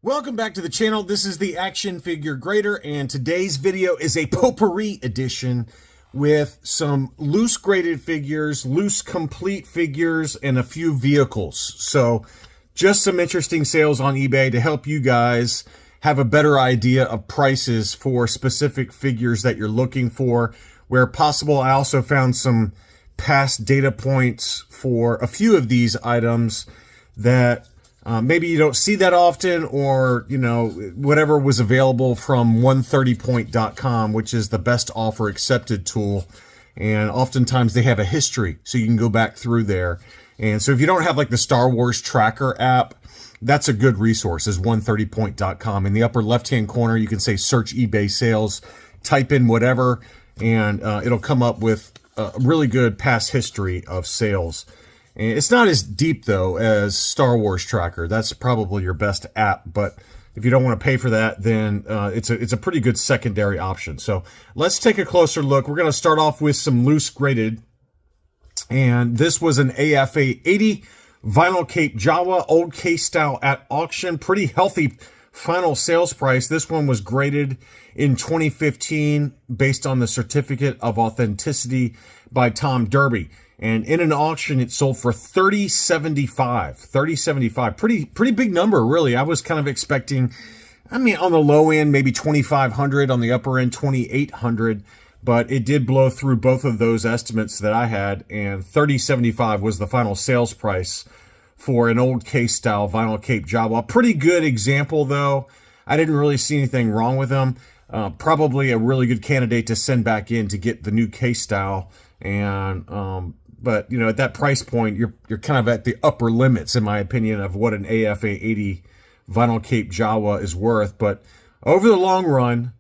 Welcome back to the channel. This is the Action Figure Grader, and today's video is a potpourri edition with some loose graded figures, loose complete figures, and a few vehicles. So just some interesting sales on eBay to help you guys have a better idea of prices for specific figures that you're looking for. Where possible, I also found some past data points for a few of these items that maybe you don't see that often, or, you know, whatever was available from 130point.com, which is the best offer accepted tool. And oftentimes they have a history, so you can go back through there. And so if you don't have like the Star Wars tracker app, that's a good resource, is 130point.com. In the upper left-hand corner, you can say search eBay sales, type in whatever, and it'll come up with a really good past history of sales. And it's not as deep, though, as Star Wars Tracker. That's probably your best app, but if you don't want to pay for that, then it's a pretty good secondary option. So let's take a closer look. We're going to start off with some loose graded, and this was an AFA 80 vinyl cape Jawa, old case style at auction. Pretty healthy final sales price. This one was graded in 2015 based on the Certificate of Authenticity by Tom Derby. And in an auction, it sold for $30.75. $30.75. Pretty big number, really. I was kind of expecting, I mean, on the low end, maybe $2,500, on the upper end, $2,800. But it did blow through both of those estimates that I had, and $30.75 was the final sales price for an old case style vinyl cape Jawa. Pretty good example, though. I didn't really see anything wrong with them. Probably a really good candidate to send back in to get the new case style. And but, you know, at that price point, you're kind of at the upper limits, in my opinion, of what an AFA 80 vinyl cape Jawa is worth. But over the long run,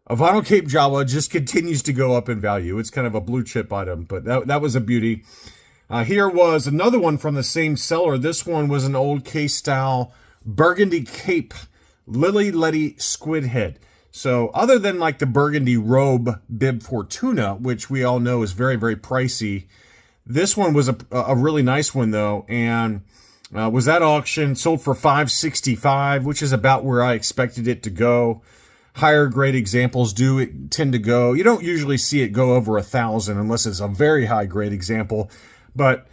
a vinyl cape Jawa just continues to go up in value. It's kind of a blue chip item, but that was a beauty. Here was another one from the same seller. This one was an old case style burgundy cape Lily Letty squid head. So other than like the burgundy robe bib Fortuna, which we all know is very, very pricey, this one was a really nice one, though, and was at auction, sold for $565, which is about where I expected it to go. Higher grade examples tend to go. You don't usually see it go over 1,000 unless it's a very high grade example, but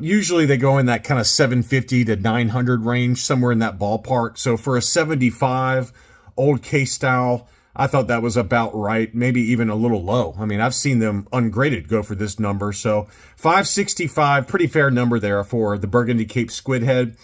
usually they go in that kind of 750 to 900 range, somewhere in that ballpark. So for a 75 old case style, I thought that was about right, maybe even a little low. I mean, I've seen them ungraded go for this number. So $565, pretty fair number there for the burgundy cape squid head.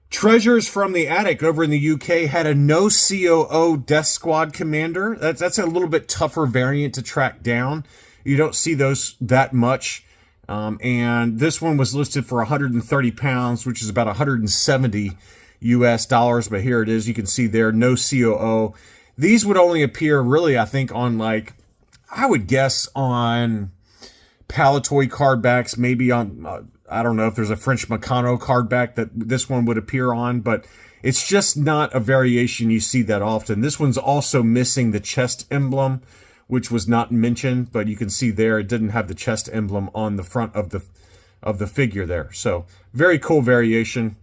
Treasures from the Attic over in the UK had a no COO Death Squad commander. That's a little bit tougher variant to track down. You don't see those that much. And this one was listed for 130 pounds, which is about 170 US dollars. But here it is. You can see there, no COO. These would only appear, really, I think, on, like, I would guess on Palatoy card backs, maybe on, I don't know if there's a French Meccano card back that this one would appear on, but it's just not a variation you see that often. This one's also missing the chest emblem, which was not mentioned, but you can see there it didn't have the chest emblem on the front of the figure there. So very cool variation.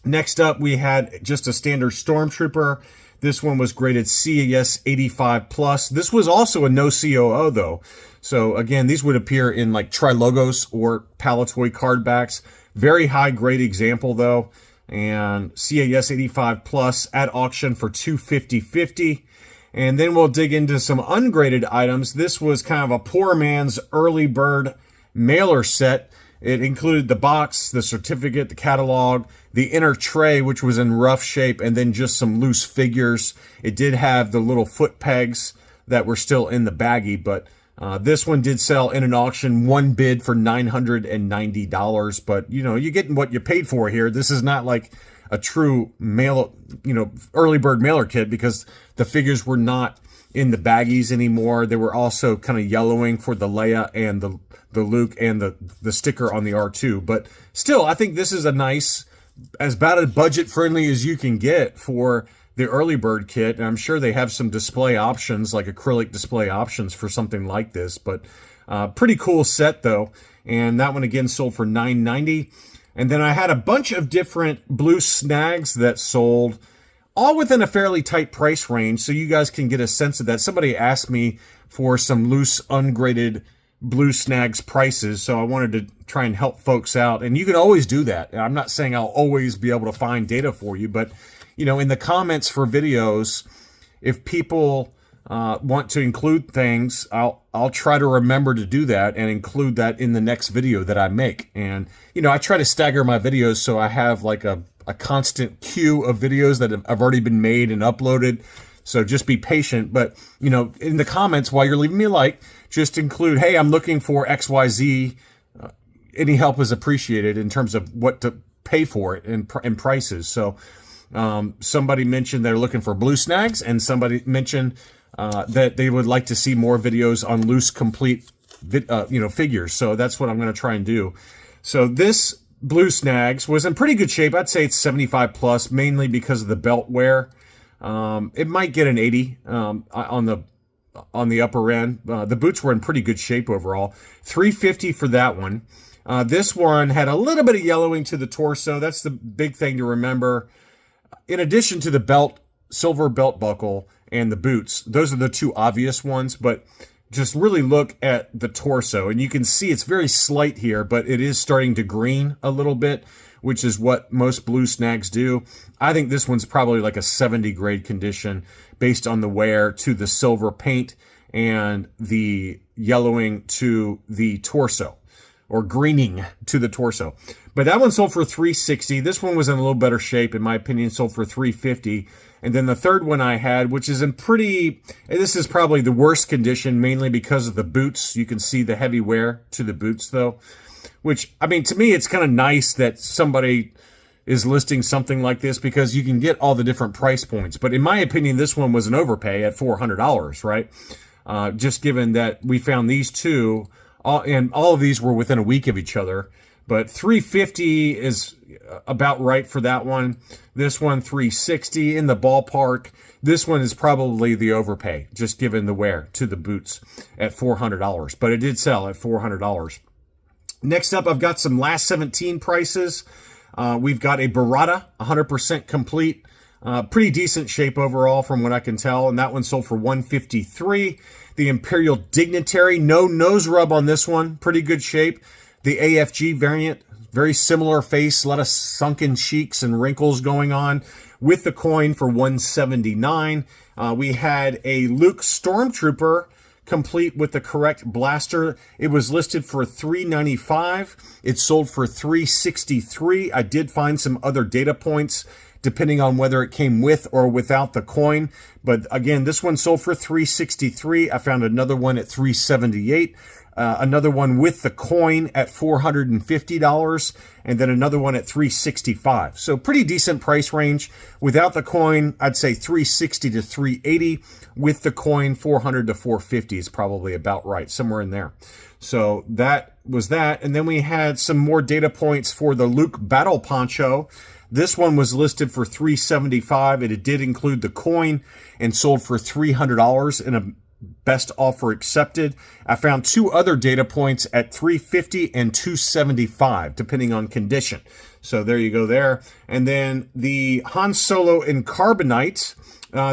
Next up, we had just a standard Stormtrooper. This one was graded CAS 85+. This was also a no COO, though. So, again, these would appear in, like, Trilogos or Palatoy card backs. Very high grade example, though. And CAS 85+ at auction for $250.50. And then we'll dig into some ungraded items. This was kind of a poor man's early bird mailer set. It included the box, the certificate, the catalog, the inner tray, which was in rough shape, and then just some loose figures. It did have the little foot pegs that were still in the baggie, but this one did sell in an auction, one bid for $990. But, you know, you're getting what you paid for here. This is not like a true early bird mailer kit, because the figures were not in the baggies anymore. They were also kind of yellowing for the Leia and the Luke and the sticker on the R2. But still, I think this is a nice, as about as budget friendly as you can get for the early bird kit. And I'm sure they have some display options, like acrylic display options for something like this. But pretty cool set, though. And that one again sold for $990. And then I had a bunch of different blue snags that sold, all within a fairly tight price range, so you guys can get a sense of that. Somebody asked me for some loose, ungraded blue snags prices, so I wanted to try and help folks out. And you can always do that. I'm not saying I'll always be able to find data for you, but you know, in the comments for videos, if people want to include things, I'll try to remember to do that and include that in the next video that I make. And you know, I try to stagger my videos so I have like a constant queue of videos that have already been made and uploaded. So just be patient. But you know, in the comments while you're leaving me a like, just include, hey, I'm looking for XYZ. Any help is appreciated in terms of what to pay for it and prices. So somebody mentioned they're looking for blue snags, and somebody mentioned that they would like to see more videos on loose, complete, figures. So that's what I'm going to try and do. So this blue snags was in pretty good shape. I'd say it's 75 plus, mainly because of the belt wear. It might get an 80 on the upper end. The boots were in pretty good shape overall. $350 for that one. This one had a little bit of yellowing to the torso. That's the big thing to remember. In addition to the belt, silver belt buckle, and the boots, those are the two obvious ones, but just really look at the torso, and you can see it's very slight here, but it is starting to green a little bit, which is what most blue snags do. I think this one's probably like a 70 grade condition based on the wear to the silver paint and the yellowing to the torso, or greening to the torso. But that one sold for $360. This one was in a little better shape, in my opinion, sold for $350. And then the third one I had, which is in this is probably the worst condition, mainly because of the boots. You can see the heavy wear to the boots, though. Which, I mean, to me, it's kind of nice that somebody is listing something like this, because you can get all the different price points. But in my opinion, this one was an overpay at $400, right? Just given that we found these two, and all of these were within a week of each other. But $350 is about right for that one. This one, $360 in the ballpark. This one is probably the overpay, just given the wear to the boots at $400. But it did sell at $400. Next up, I've got some last 17 prices. We've got a Barada, 100% complete. Pretty decent shape overall from what I can tell. And that one sold for $153. The Imperial Dignitary, no nose rub on this one. Pretty good shape. The AFG variant, very similar face, a lot of sunken cheeks and wrinkles going on, with the coin for $179. We had a Luke Stormtrooper complete with the correct blaster. It was listed for $395. It sold for $363. I did find some other data points depending on whether it came with or without the coin. But again, this one sold for $363. I found another one at $378. Another one with the coin at $450, and then another one at $365. So pretty decent price range. Without the coin, I'd say $360 to $380. With the coin, $400 to $450 is probably about right, somewhere in there. So that was that. And then we had some more data points for the Luke Battle Poncho. This one was listed for $375, and it did include the coin and sold for $300 in a best offer accepted. I found two other data points at $350 and $275, depending on condition. So there you go there. And then the Han Solo in Carbonite,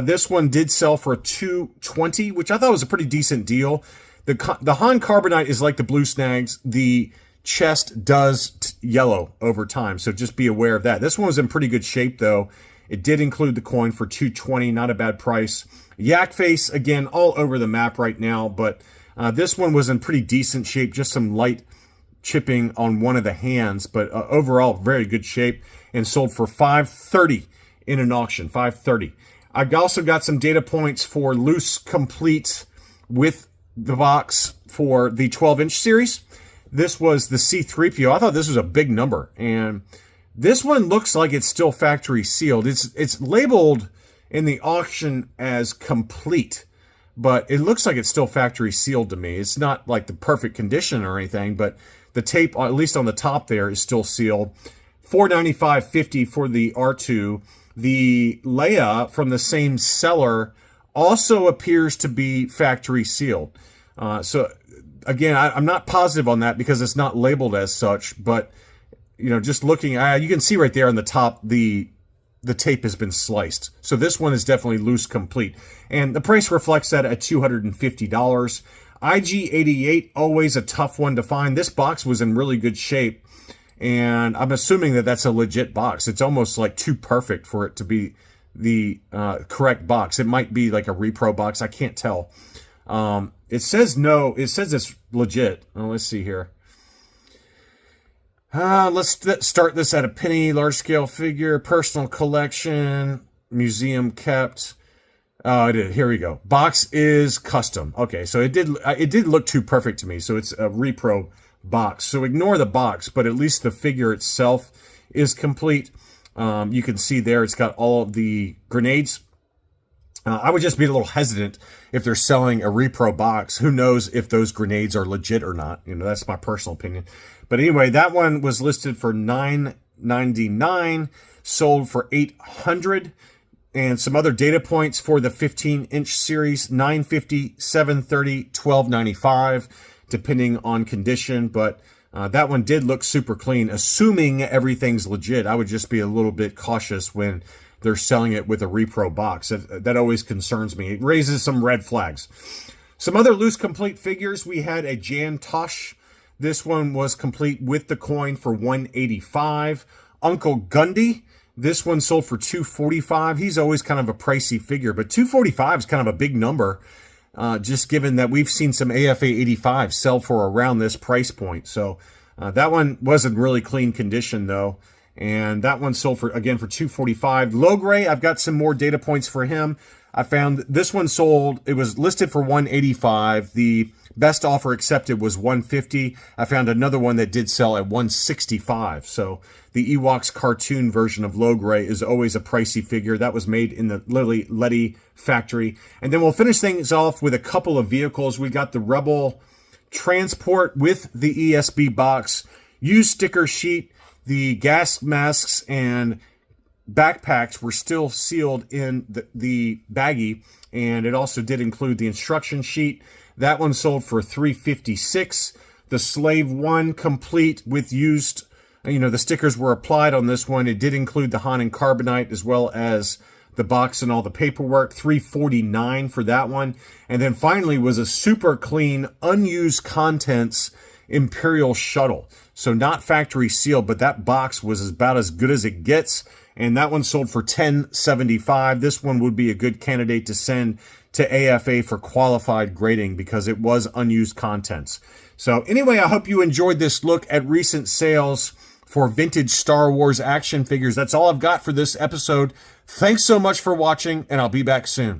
this one did sell for $220, which I thought was a pretty decent deal. The Han Carbonite is like the blue snags. The chest does yellow over time, so just be aware of that. This one was in pretty good shape, though. It did include the coin for $220, not a bad price. Yak face, again, all over the map right now, but this one was in pretty decent shape, just some light chipping on one of the hands, but overall, very good shape, and sold for $530 in an auction, $530. I also got some data points for loose complete with the box for the 12-inch series. This was the C-3PO. I thought this was a big number, and this one looks like it's still factory sealed. It's labeled in the auction as complete, but it looks like it's still factory sealed to me. It's not like the perfect condition or anything, but the tape, at least on the top there, is still sealed. $495.50 for the R2. The Leia from the same seller also appears to be factory sealed. So again, I'm not positive on that because it's not labeled as such, but just looking, you can see right there on the top, the tape has been sliced. So this one is definitely loose complete. And the price reflects that at $250. IG-88, always a tough one to find. This box was in really good shape. And I'm assuming that that's a legit box. It's almost like too perfect for it to be the correct box. It might be like a repro box. I can't tell. It says no. It says it's legit. Oh, let's see here. Let's start this at a penny. Large scale figure, personal collection, museum kept. Oh, it did. Here we go. Box is custom. Okay, so it did look too perfect to me. So it's a repro box. So ignore the box, but at least the figure itself is complete. You can see there it's got all of the grenades. I would just be a little hesitant if they're selling a repro box. Who knows if those grenades are legit or not? That's my personal opinion. But anyway, that one was listed for $9.99, sold for $800. And some other data points for the 15-inch series: $950, $730, $1295, depending on condition. But that one did look super clean. Assuming everything's legit, I would just be a little bit cautious when they're selling it with a repro box. That always concerns me. It raises some red flags. Some other loose complete figures. We had a Jan Tosh. This one was complete with the coin for $185. Uncle Gundy. This one sold for $245. He's always kind of a pricey figure, but $245 is kind of a big number, just given that we've seen some AFA 85 sell for around this price point. So that one was in really clean condition, though. And that one sold for $245. Logray, I've got some more data points for him. I found this one sold, it was listed for $185. The best offer accepted was $150. I found another one that did sell at $165. So the Ewoks cartoon version of Logray is always a pricey figure. That was made in the Letty factory. And then we'll finish things off with a couple of vehicles. We got the Rebel Transport with the ESB box, used sticker sheet. The gas masks and backpacks were still sealed in the baggie, and it also did include the instruction sheet. That one sold for $356. The Slave 1 complete with used, the stickers were applied on this one. It did include the Han and Carbonite as well as the box and all the paperwork. $349 for that one. And then finally was a super clean, unused contents Imperial Shuttle. So not factory sealed, but that box was about as good as it gets. And that one sold for $1075. This one would be a good candidate to send to AFA for qualified grading because it was unused contents. So anyway, I hope you enjoyed this look at recent sales for vintage Star Wars action figures. That's all I've got for this episode. Thanks so much for watching, and I'll be back soon.